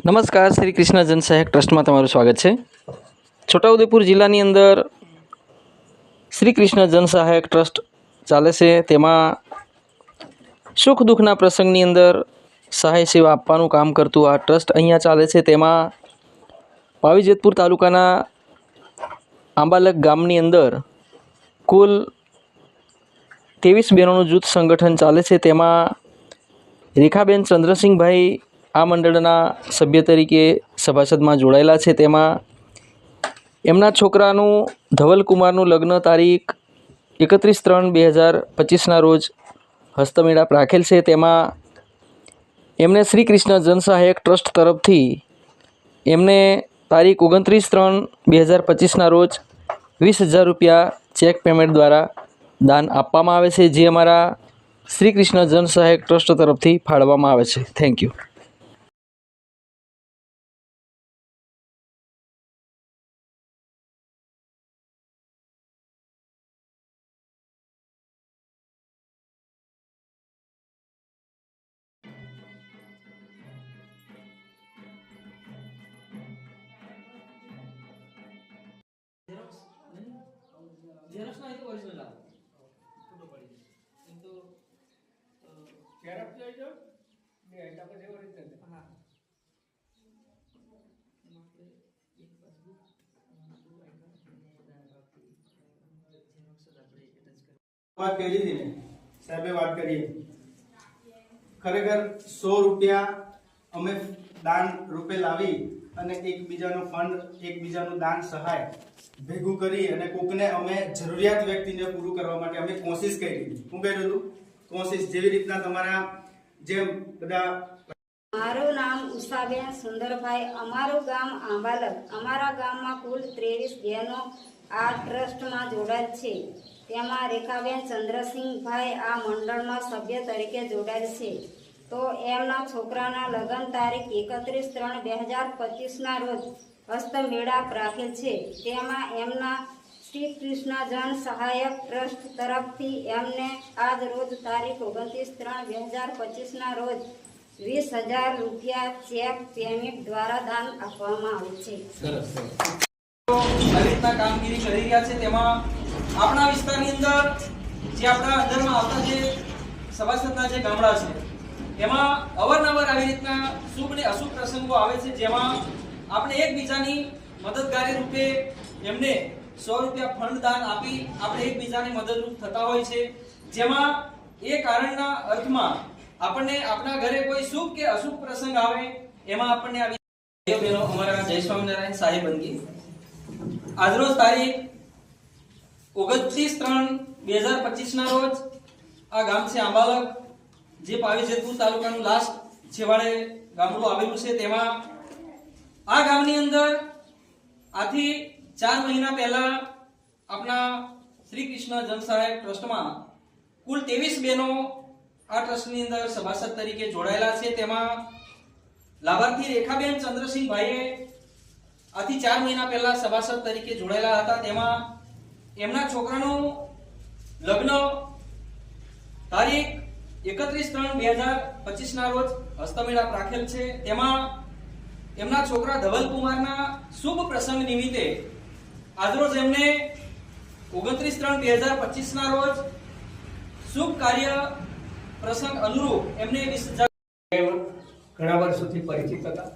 નમસ્કાર, શ્રી કૃષ્ણ જનસહાયક ટ્રસ્ટમાં તમારું સ્વાગત છે. છોટાઉદેપુર જિલ્લાની અંદર શ્રી કૃષ્ણ જનસહાયક ટ્રસ્ટ ચાલે છે. તેમાં સુખ દુઃખના પ્રસંગની અંદર સહાય સેવા આપવાનું કામ કરતું આ ટ્રસ્ટ અહીંયા ચાલે છે. તેમાં પાવીજેતપુર તાલુકાના આંબાલક ગામની અંદર કુલ 23 બહેનોનું જૂથ સંગઠન ચાલે છે. તેમાં રેખાબેન ચંદ્રસિંહભાઈ આ મંડળના સભ્ય તરીકે સભાસદમાં જોડાયેલા છે. તેમાં એમના છોકરાનું ધવલકુમારનું લગ્ન તારીખ 31/3/2025ના રોજ હસ્તમેળાપ રાખેલ છે. તેમાં એમને શ્રી કૃષ્ણ જનસહાયક ટ્રસ્ટ તરફથી એમને તારીખ 29/3/2025ના રોજ 20,000 રૂપિયા ચેક પેમેન્ટ દ્વારા દાન આપવામાં આવે છે, જે અમારા શ્રી કૃષ્ણ જનસહાયક ટ્રસ્ટ તરફથી ફાળવવામાં આવે છે. Thank you. વાત કરી હતી ને સાહેબે વાત કરી ખરેખર 100 રૂપિયા અમે દાન રૂપે લાવી અને એકબીજાનો ફંડ એકબીજાનું દાન સહાય ભેગું કરી અને કોકને અમે જરૂરિયાત વ્યક્તિને પૂરું કરવા માટે અમે કોશિશ કરી. હું કહ્યું હતું કોશિશ જેવી રીતના તમારા જેમ બધા. મારું નામ ઉષાબેન સુંદરભાઈ, અમારું ગામ આંબાલક. અમારા ગામમાં કુલ 23 બહેનો આ ટ્રસ્ટમાં જોડાયેલ છે. તેમાં રેખાબેન ચંદ્રસિંહભાઈ આ મંડળમાં સભ્ય તરીકે જોડાયેલ છે. તો એમના છોકરાના લગ્ન તારીખ 31/3/2025ના રોજ હસ્તમેળાપ રાખેલ છે. તેમાં એમના શ્રી કૃષ્ણ જન સહાયક ટ્રસ્ટ તરફથી એમને આજ રોજ તારીખ 29/3/2025ના રોજ 20,000 રૂપિયા ચેક પેમેન્ટ દ્વારા દાન આપવામાં આવે છે. આવી રીતના કામગીરી કરી રહ્યા છે. તેમાં આપણા વિસ્તારની અંદર જે આપણા અંદરમાં આવતા જે સભાસદના જે ગામડા છે એમાં અવારનવાર આવી રીતના શુભ ને અશુભ પ્રસંગો આવે છે, જેમાં આપણે એકબીજાની મદદગારી રૂપે એમને 100 રૂપિયા ફંડ દાન આપી આપણે એકબીજાને મદદરૂપ થતા હોય છે. જેમાં એ કારણના અર્થમાં આપણને આપણા ઘરે કોઈ શુભ કે અશુભ પ્રસંગ આવે એમાં આપણને આવી બહેનો અમારા જય સ્વામિનારાયણ સાહેબ બંદી આજરોજ તારીખ 29/3/2025ના રોજ આ ગામ છે આંબાલક, જે પાવીજેતપુર તાલુકાનું લાસ્ટ છેવાડે ગામડું આવેલું છે. તેમાં આ ગામની અંદર આથી 4 મહિના પહેલા આપણા શ્રી કૃષ્ણ જનસહાયક ટ્રસ્ટમાં કુલ 23 બહેનો આ ટ્રસ્ટની અંદર સભાસદ તરીકે જોડાયેલા છે. તેમાં લાભાર્થી રેખાબેન ચંદ્રસિંહભાઈએ આથી 4 મહિના પહેલા સભાસદ તરીકે જોડાયેલા હતા. તેમાં એમના છોકરાનું લગ્ન તારીખ 31/3/2025ના રોજ હસ્તમેળાપ રાખેલ છે. તેમાં એમના છોકરા ધવલકુમારના શુભ પ્રસંગ નિમિત્તે આજરોજ એમને 29/3/2025ના રોજ શુભ કાર્ય પ્રસંગ અનુરૂપ એમને 20,000 ઘણા વર્ષોથી પરિચિત હતા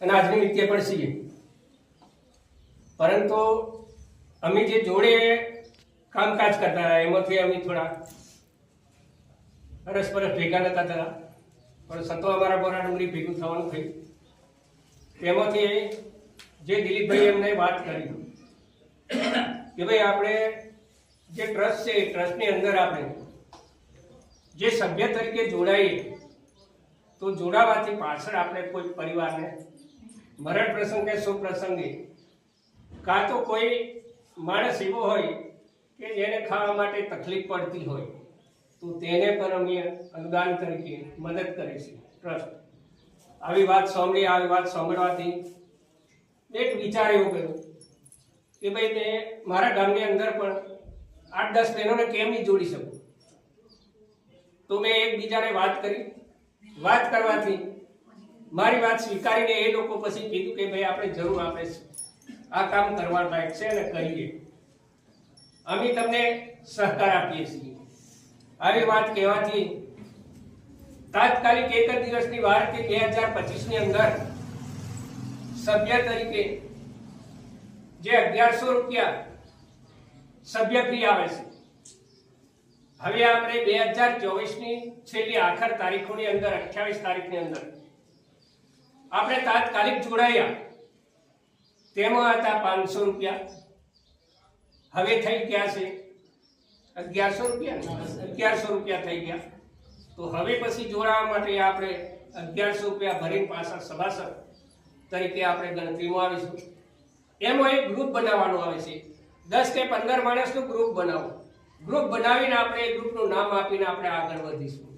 અને આજ નિમિત્તે પણ છીએ. પરંતુ અમે જે જોડે કામકાજ કરતા હતા એમાંથી અમે થોડા પરસ્પરસ ભેગા નતા થતા, પણ સતો અમારા બોરા ડુંગળી ભેગું થવાનું થયું. તેમાંથી જે દિલીપભાઈ એમને વાત કરી કે ભાઈ આપણે જે ટ્રસ્ટ છે એ ટ્રસ્ટની અંદર આપણે જે સભ્ય તરીકે જોડાઈએ તો જોડાવાથી પાછળ આપણે કોઈ પરિવારને મરણ પ્રસંગ કે શુભ પ્રસંગે કાં તો કોઈ માણસ એવો હોય કે જેને ખાવા માટે તકલીફ પડતી હોય તો તેને પણ અમે અનુદાન તરીકે મદદ કરીશું ટ્રસ્ટ. આવી વાત સાંભળવાથી એક વિચાર એવો કર્યો કે ભાઈ મેં મારા ગામની અંદર પણ 8-10 બહેનોને કેમ નહીં જોડી શકું. તો મેં એકબીજાને વાત કરવાથી મારી વાત સ્વીકારીને એ લોકો પછી કીધું કે ભાઈ આપણે જરૂર આપણે આ કામ કરવા લાયક છે અને કરીએ, અમે તમને સહકાર આપીએ છીએ. આવી વાત કહેવાથી તાત્કાલિક એક જ દિવસની વાર કે 2025 ની અંદર સભ્ય તરીકે જે 1100 રૂપિયા સભ્ય ફી આવે છે, હવે આપણે 2024 ની છેલ્લી આખર તારીખોની અંદર 28 તારીખની અંદર આપણે તાત્કાલિક જોડાયા. તેમાં હતા 500 રૂપિયા, હવે થઈ ગયા છે 1100 રૂપિયા. 1100 રૂપિયા થઈ ગયા. તો હવે પછી જોડાવા માટે આપણે 1100 રૂપિયા ભરીને પાછા સભાસદ તરીકે આપણે ગણતરીમાં આવીશું. એમાં એક ગ્રુપ બનાવવાનું આવે છે, 10 કે 15 માણસનું ગ્રુપ બનાવો. ગ્રુપ બનાવીને આપણે એ ગ્રુપનું નામ આપીને આપણે આગળ વધીશું.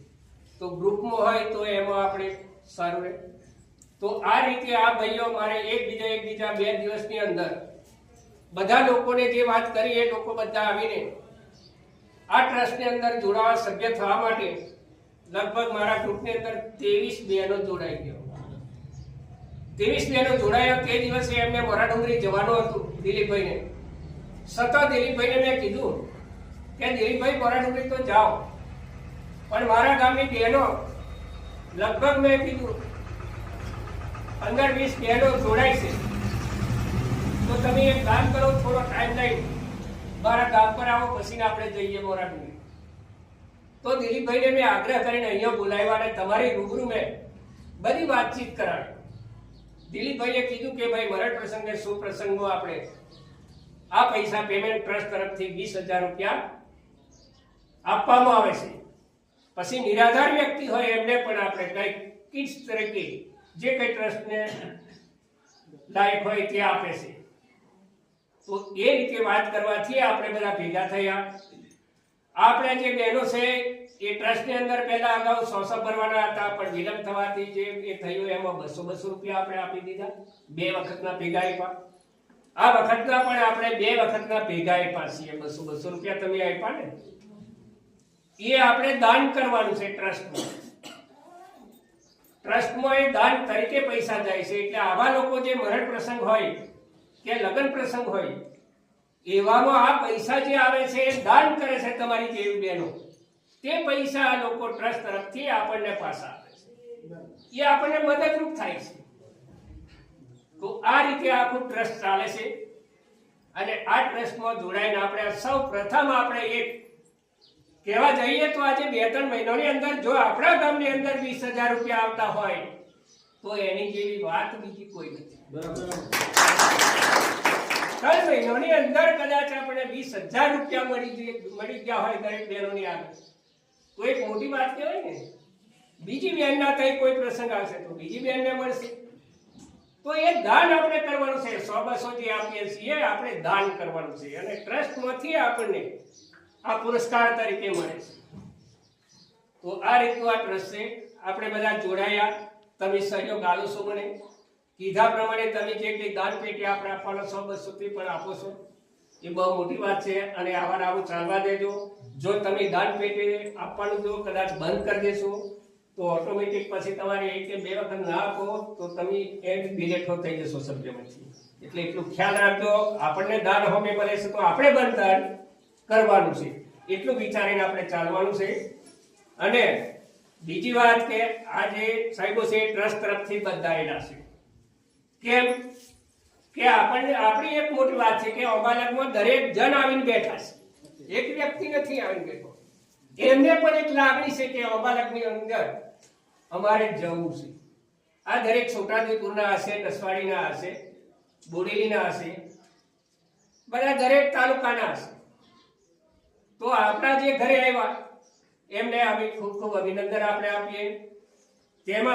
તો ગ્રુપમાં હોય તો એમાં આપણે સારું રહે. તો આ રીતે આ ભાઈઓ મારે એકબીજા 2 દિવસની અંદર બધા લોકોને જે વાત કરી એ લોકો બધા આવીને આ ટ્રસ્ટની અંદર જોડાવા, સભ્ય થવા માટે લગભગ મારા ગ્રુપની અંદર 23 બહેનો જોડાઈ ગયો. 23 બહેનો જોડાયા. તે દિવસે એમને મોરા ડુંગરી જવાનું હતું દિલીપભાઈને. સતત દિલીપભાઈને મેં કીધું કે દિલીપભાઈ મોરા ડુંગરી તો જાઓ, પણ મારા ગામની બહેનો લગભગ મેં કીધું 15-20 બહેનો જોડાય છે, તો તમે એક કામ કરો, થોડો ટાઈમ લઈ મારા ગામ પર આવો, પછી આપણે જઈએ મોરા ડુંગરી. તો દિલીપભાઈને મેં આગ્રહ કરીને અહીંયા બોલાવ્યા અને તમારી રૂબરૂ મેં બધી વાતચીત કરાવી. દિલીપભાઈએ કીધું કે ભાઈ મરણ પ્રસંગે શુભ પ્રસંગમાં આપણે આ પૈસા પેમેન્ટ ટ્રસ્ટ તરફથી 20,000 રૂપિયા આપવામાં આવે છે. પછી નિરાધાર વ્યક્તિ હોય એમને પણ આપણે કઈ કિટ્સ તરીકે જે કઈ ટ્રસ્ટને લાયક હોય તે આપે છે. તો એ રીતે વાત કરવાથી આપણે બધા ભેગા થયા. આપણે જે બહેનો છે એ ટ્રસ્ટની અંદર પહેલા અગાઉ 100 ભરવાના હતા, પણ વિલંબ થવાથી જે એ થયું એમાં 200 રૂપિયા આપણે આપી દીધા. 2 વખતના ભેગા આપ્યા. આ વખતના પણ આપણે 2 વખતના ભેગા આપ્યા છીએ. 200 રૂપિયા તમે આપ્યા ને, એ આપણે દાન કરવાનું છે ટ્રસ્ટમાં. ટ્રસ્ટમાં એ દાન તરીકે પૈસા જાય છે. એટલે આવા લોકો જે મરણ પ્રસંગ હોય કે લગ્ન પ્રસંગ હોય એવામાં આ પૈસા જે આવે છે એ દાન કરે છે તમારી જેવી બહેનો. તે પૈસા આ લોકો ટ્રસ્ટ તરફથી આપણને પાછા આપે છે. એ આપણને મદદરૂપ થાય છે. તો આ રીતે આખું ટ્રસ્ટ ચાલે છે. અને આ ટ્રસ્ટમાં જોડાઈને આપણે સૌ પ્રથમ આપણે એક કહેવા જઈએ તો આજે 2-3 મહિનાની અંદર જો આપણા ગામની અંદર 20,000 રૂપિયા આવતા હોય તો એની જેવી વાત બીજી કોઈ નથી. 3 મહિનાની અંદર કદાચ આપણે 20,000 રૂપિયા મળી ગયા હોય દરેક બહેનોની આગળ, તો એક મોટી વાત કહેવાય ને. બીજી બહેનના કઈ કોઈ પ્રસંગ આવશે તો બીજી બહેનને મળશે. તો એ દાન આપણે કરવાનું છે. 100-200 જે આપીએ છીએ આપણે દાન કરવાનું છે, અને ટ્રસ્ટમાંથી આપણને આ પુરસ્કાર તરીકે મળે છે. તો આ રીતનું આ ટ્રસ્ટ છે. આપણે બધા જોડાયા. તમે સહયોગ આલો છો, મને કીધા પ્રમાણે તમે જે કંઈ દાન પેટી આપણે આપવાના 100-200 થી પણ આપો છો એ બહુ મોટી વાત છે. અને આવું ચાલવા દેજો. જો તમે દાન પેટી આપવાનું જો કદાચ બંધ કરી દેશો તો ઓટોમેટિક પછી તમારે 1 કે 2 વખત ના આપો તો તમે ડિલેટ થઈ જશો સભ્યમાંથી. એટલે એટલું ખ્યાલ રાખજો. આપણને દાન હોમે મળે છે તો આપણે બંધ દાન કરવાનું છે, એટલું વિચારીને આપણે ચાલવાનું છે. અને બીજી વાત કે આ જે સાહેબો છે ટ્રસ્ટ તરફથી બધાયેલા છે. કેમ કે આપણી એક મોટી વાત છે કે અમાલકમાં દરેક જણ આવીને બેઠા છે, એક વ્યક્તિ નથી આવીને બેઠો. એમને પણ એક લાગણી છે કે અમાલકની અંદર અમારે જવું છે. આ દરેક છોટાઉદેપુરના હશે, નસવાડીના હશે, બોડેલીના હશે, બધા દરેક તાલુકાના હશે. તો આપણા જે ઘરે આવ્યા એમને અમે ખૂબ ખૂબ અભિનંદન આપણે આપીએ. તેમજ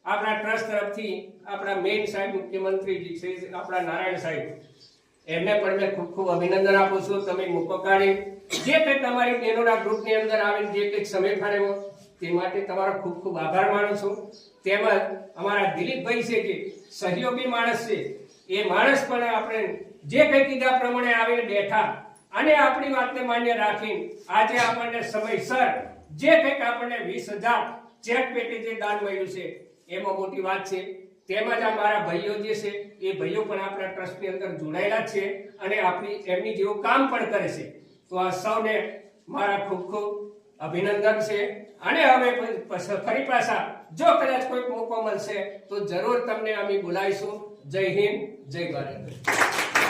આપણા ટ્રસ્ટ તરફથી આપણા મેઇન સાહેબ મુખ્યમંત્રી છે આપણા નારાયણ સાહેબ, એમને પણ મેં ખૂબ ખૂબ અભિનંદન આપું છું. તમે મોકો કાઢી જે કંઈ તમારી બહેનોના ગ્રુપની અંદર આવીને જે કંઈક સમય ફાળવ્યો તે માટે તમારો ખૂબ ખૂબ આભાર માનું છું. તેમજ અમારા દિલીપભાઈ છે જે સહયોગી માણસ છે, એ માણસ પણ આપણે જે કંઈ કીધા પ્રમાણે આવીને બેઠા અને આપણી વાતને માન્ય રાખીને આજે આપણને સમયસર જે કંઈક આપણને 20,000 ચેક પેટી જે દાન મળ્યું છે એમાં મોટી વાત છે. તેમજ આ મારા ભાઈઓ જે છે એ ભાઈઓ પણ આપણા ટ્રસ્ટની અંદર જોડાયેલા જ છે અને એમની જેવું કામ પણ કરે છે. તો આ સૌને મારા ખૂબ ખૂબ અભિનંદન છે. અને હવે ફરી પાછા જો કદાચ કોઈ મોકો મળશે તો જરૂર તમને અમે બોલાવીશું. જય હિન્દ, જય ભારત.